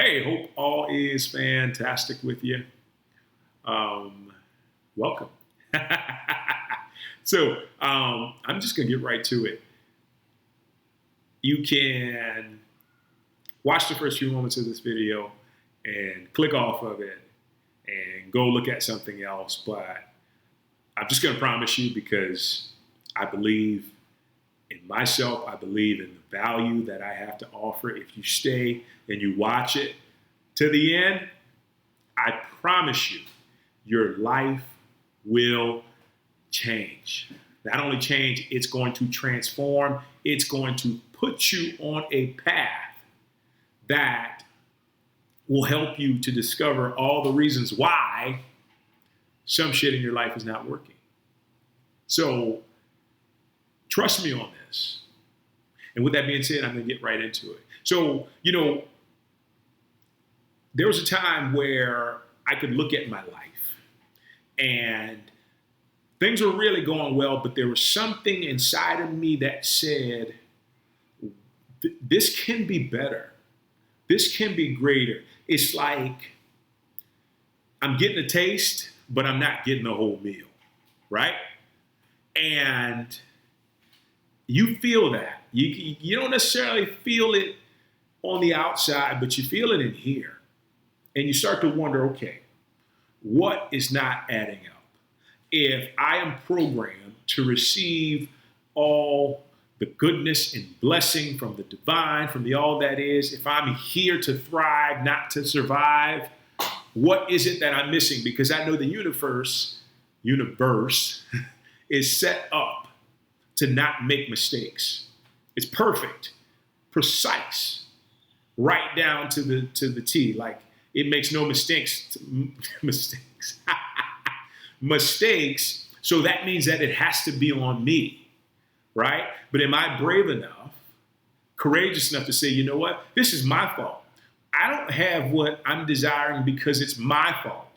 Hey, hope all is fantastic with you. Welcome. I'm just going to get right to it. You can watch the first few moments of this video and click off of it and go look at something else. But I'm just going to promise you, because I believe in myself, I believe in the value that I have to offer. If you stay and you watch it to the end, I promise you, your life will change. Not only change, it's going to transform. It's going to put you on a path that will help you to discover all the reasons why some shit in your life is not working. So trust me on this. And with that being said, I'm going to get right into it. So, there was a time where I could look at my life and things were really going well, but there was something inside of me that said, this can be better. This can be greater. It's like I'm getting a taste, but I'm not getting the whole meal, right? And you feel that. You don't necessarily feel it on the outside, but you feel it in here. And you start to wonder, okay, what is not adding up? If I am programmed to receive all the goodness and blessing from the divine, from the all that is, if I'm here to thrive, not to survive, what is it that I'm missing? Because I know the universe is set up to not make mistakes. It's perfect, precise, right down to the T. Like, it makes no mistakes. Mistakes. So that means that it has to be on me, right? But am I brave enough, courageous enough to say, you know what? This is my fault. I don't have what I'm desiring because it's my fault.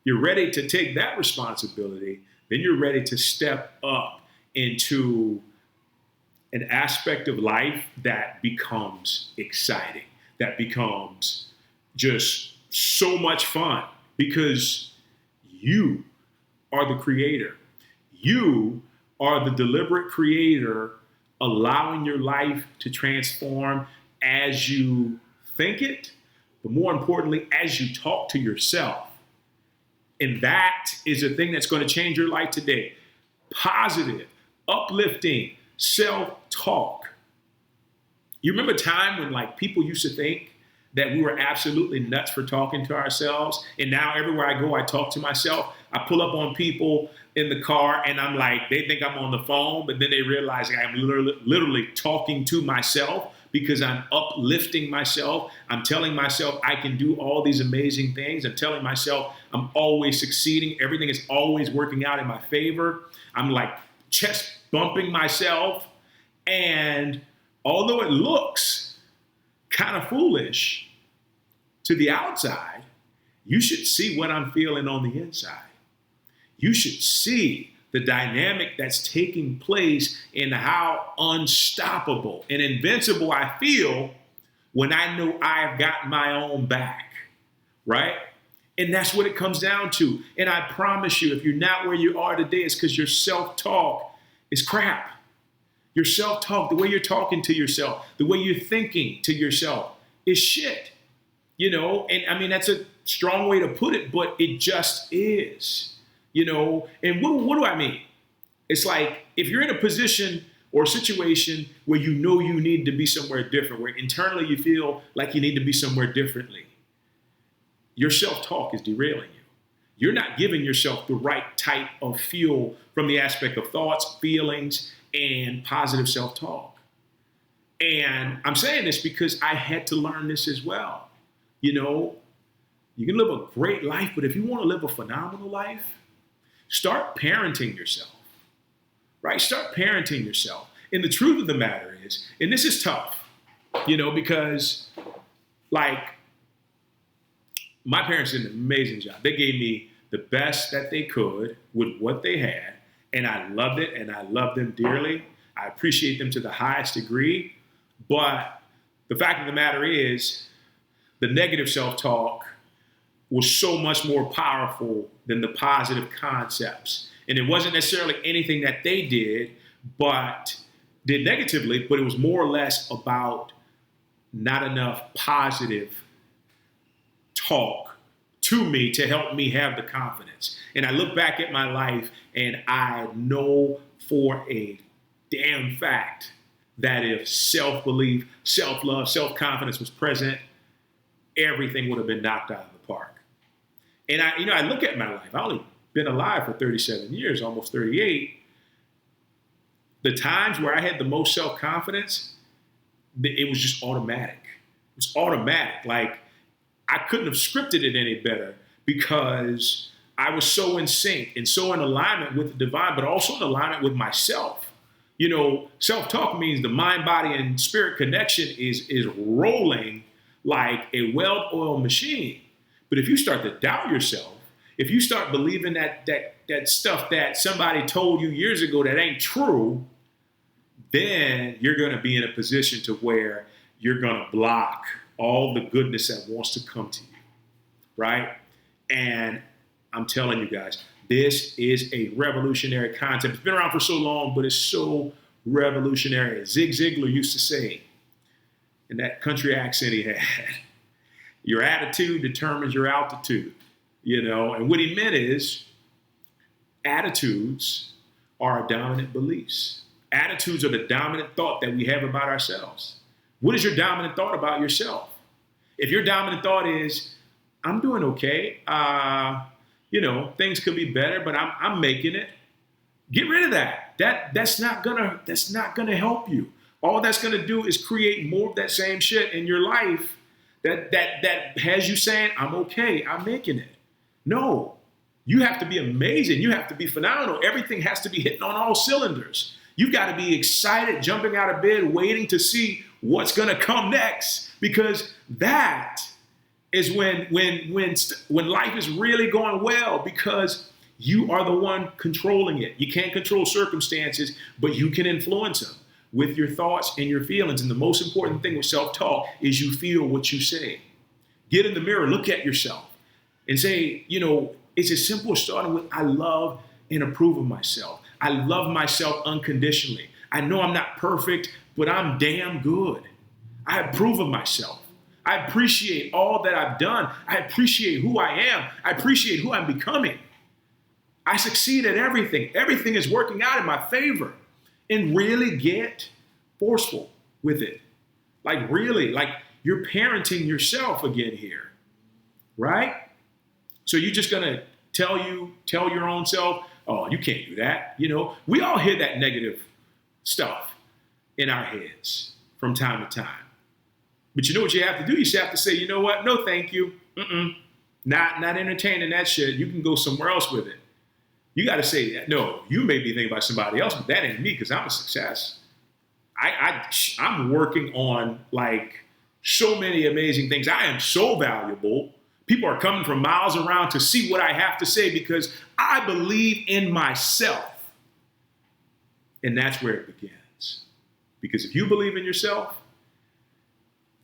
You're ready to take that responsibility, then you're ready to step up into an aspect of life that becomes exciting, that becomes just so much fun, because you are the creator. You are the deliberate creator, allowing your life to transform as you think it, but more importantly, as you talk to yourself. And that is the thing that's going to change your life today. Positive, uplifting self-talk. You remember a time when people used to think that we were absolutely nuts for talking to ourselves. And now everywhere I go, I talk to myself. I pull up on people in the car and I'm like, they think I'm on the phone, but then they realize I'm literally talking to myself, because I'm uplifting myself. I'm telling myself I can do all these amazing things. I'm telling myself I'm always succeeding. Everything is always working out in my favor. I'm like chest bumping myself. And although it looks kind of foolish to the outside, you should see what I'm feeling on the inside. You should see the dynamic that's taking place and how unstoppable and invincible I feel when I know I've got my own back, right? And that's what it comes down to. And I promise you, if you're not where you are today, it's because your self-talk is crap. Your self-talk, the way you're talking to yourself, the way you're thinking to yourself is shit. And I mean, that's a strong way to put it, but it just is, and what do I mean? It's like, if you're in a position or a situation where you know you need to be somewhere different, where internally you feel like you need to be somewhere differently, your self-talk is derailing you. You're not giving yourself the right type of fuel from the aspect of thoughts, feelings, and positive self-talk. And I'm saying this because I had to learn this as well. You can live a great life, but if you want to live a phenomenal life, start parenting yourself, right? Start parenting yourself. And the truth of the matter is, and this is tough, because my parents did an amazing job. They gave me the best that they could with what they had. And I loved it, and I love them dearly. I appreciate them to the highest degree. But the fact of the matter is, the negative self-talk was so much more powerful than the positive concepts. And it wasn't necessarily anything that they did negatively, but it was more or less about not enough positive talk to me to help me have the confidence. And I look back at my life and I know for a damn fact that if self-belief, self-love, self-confidence was present, everything would have been knocked out of the park. And I look at my life. I've only been alive for 37 years, almost 38. The times where I had the most self-confidence, it was just automatic. It was automatic. Like, I couldn't have scripted it any better because I was so in sync and so in alignment with the divine, but also in alignment with myself. You know, self-talk means the mind, body, and spirit connection is rolling like a well-oiled machine. But if you start to doubt yourself, if you start believing that stuff that somebody told you years ago that ain't true, then you're going to be in a position to where you're going to block all the goodness that wants to come to you, right? And I'm telling you guys, this is a revolutionary concept. It's been around for so long, but it's so revolutionary. Zig Ziglar used to say, in that country accent he had, your attitude determines your altitude, you know? And what he meant is attitudes are our dominant beliefs. Attitudes are the dominant thought that we have about ourselves. What is your dominant thought about yourself? If your dominant thought is, I'm doing okay, things could be better, but I'm making it. Get rid of that. That's not gonna help you. All that's gonna do is create more of that same shit in your life that has you saying, I'm okay, I'm making it. No, you have to be amazing. You have to be phenomenal. Everything has to be hitting on all cylinders. You've got to be excited, jumping out of bed, waiting to see what's going to come next, because that is when life is really going well, because you are the one controlling it. You can't control circumstances, but you can influence them with your thoughts and your feelings. And the most important thing with self-talk is you feel what you say. Get in the mirror, look at yourself and say, it's as simple as starting with, I love and approve of myself. I love myself unconditionally. I know I'm not perfect, but I'm damn good. I approve of myself. I appreciate all that I've done. I appreciate who I am. I appreciate who I'm becoming. I succeed at everything. Everything is working out in my favor. And really get forceful with it. Like really, like you're parenting yourself again here, right? So you're just gonna tell your own self, oh, you can't do that. We all hear that negative stuff in our heads from time to time. But you know what you have to do? You just have to say, you know what? No, thank you. Not entertaining that shit. You can go somewhere else with it. You got to say, no, you may be thinking about somebody else, but that ain't me, because I'm a success. I'm working on like so many amazing things. I am so valuable. People are coming from miles around to see what I have to say because I believe in myself. And that's where it begins. Because if you believe in yourself,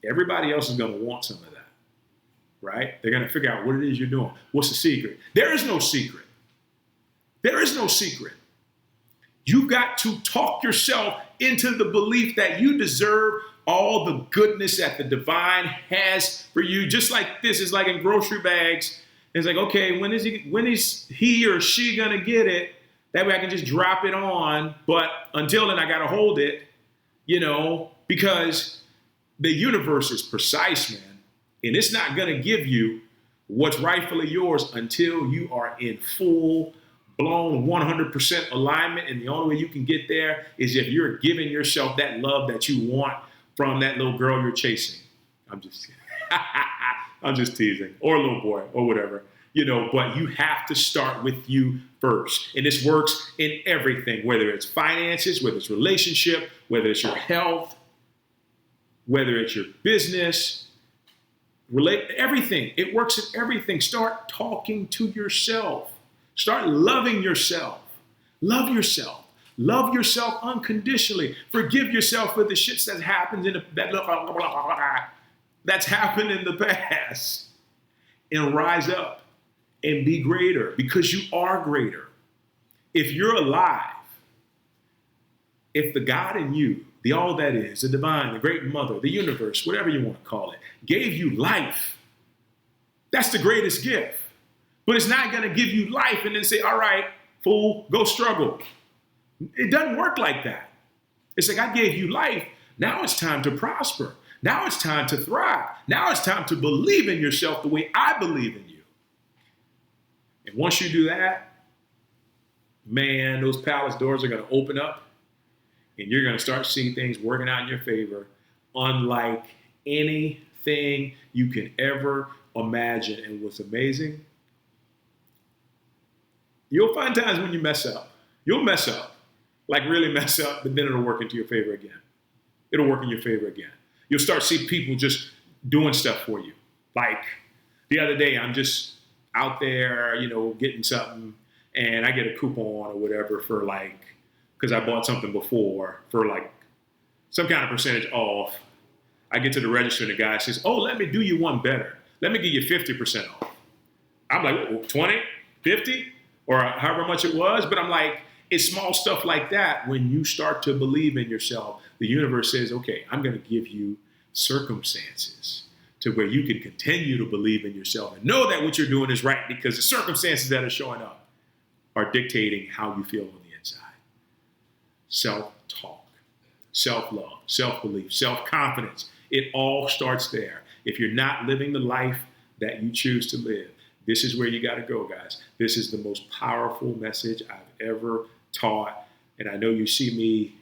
everybody else is going to want some of that, right? They're going to figure out what it is you're doing. What's the secret? There is no secret. There is no secret. You've got to talk yourself into the belief that you deserve all the goodness that the divine has for you. Just like this is like in grocery bags. It's like, okay, when is he or she going to get it? That way I can just drop it on. But until then, I got to hold it, because the universe is precise, man. And it's not going to give you what's rightfully yours until you are in full blown 100% alignment. And the only way you can get there is if you're giving yourself that love that you want from that little girl you're chasing. I'm just teasing, or a little boy or whatever, but you have to start with you first. And this works in everything, whether it's finances, whether it's relationship, whether it's your health, whether it's your business, everything. It works in everything. Start talking to yourself. Start loving yourself. Love yourself. Love yourself unconditionally. Forgive yourself for the shits that happens in that that's happened in the past and rise up and be greater because you are greater. If you're alive, if the God in you, the all that is, the divine, the great mother, the universe, whatever you want to call it, gave you life, that's the greatest gift. But it's not going to give you life and then say, all right, fool, go struggle. It doesn't work like that. It's like, I gave you life. Now it's time to prosper. Now it's time to thrive. Now it's time to believe in yourself the way I believe in you. And once you do that, man, those palace doors are going to open up and you're going to start seeing things working out in your favor, unlike anything you can ever imagine. And what's amazing, you'll find times when you mess up. You'll mess up, like really mess up, but then it'll work into your favor again. It'll work in your favor again. You'll start seeing people just doing stuff for you. Like the other day, I'm just out there, getting something, and I get a coupon or whatever for because I bought something before for some kind of percentage off. I get to the register and the guy says, oh, let me do you one better. Let me give you 50% off. I'm like, 20, 50, or however much it was. But I'm like, it's small stuff like that. When you start to believe in yourself, the universe says, okay, I'm going to give you circumstances to where you can continue to believe in yourself and know that what you're doing is right, because the circumstances that are showing up are dictating how you feel on the inside. Self-talk, self-love, self-belief, self-confidence. It all starts there. If you're not living the life that you choose to live, this is where you got to go, guys. This is the most powerful message I've ever taught. And I know you see me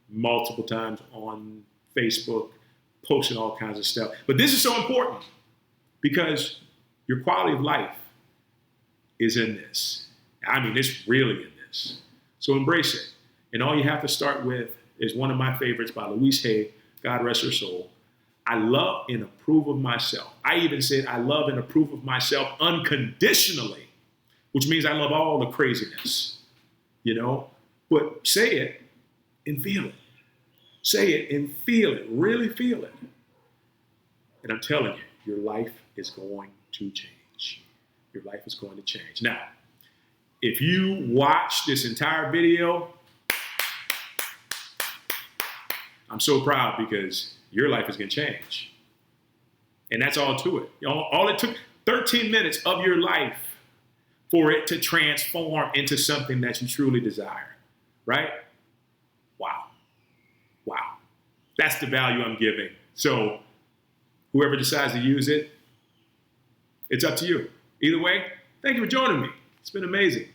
multiple times on Facebook posting all kinds of stuff. But this is so important because your quality of life is in this. I mean, it's really in this. So embrace it. And all you have to start with is one of my favorites by Louise Hay, God rest her soul. I love and approve of myself. I even said I love and approve of myself unconditionally, which means I love all the craziness, But say it and feel it. Say it and feel it. Really feel it. And I'm telling you, your life is going to change. Your life is going to change. Now, if you watch this entire video, I'm so proud because your life is going to change. And that's all to it. All it took 13 minutes of your life for it to transform into something that you truly desire, right? Wow. Wow. That's the value I'm giving. So whoever decides to use it, it's up to you. Either way, thank you for joining me. It's been amazing.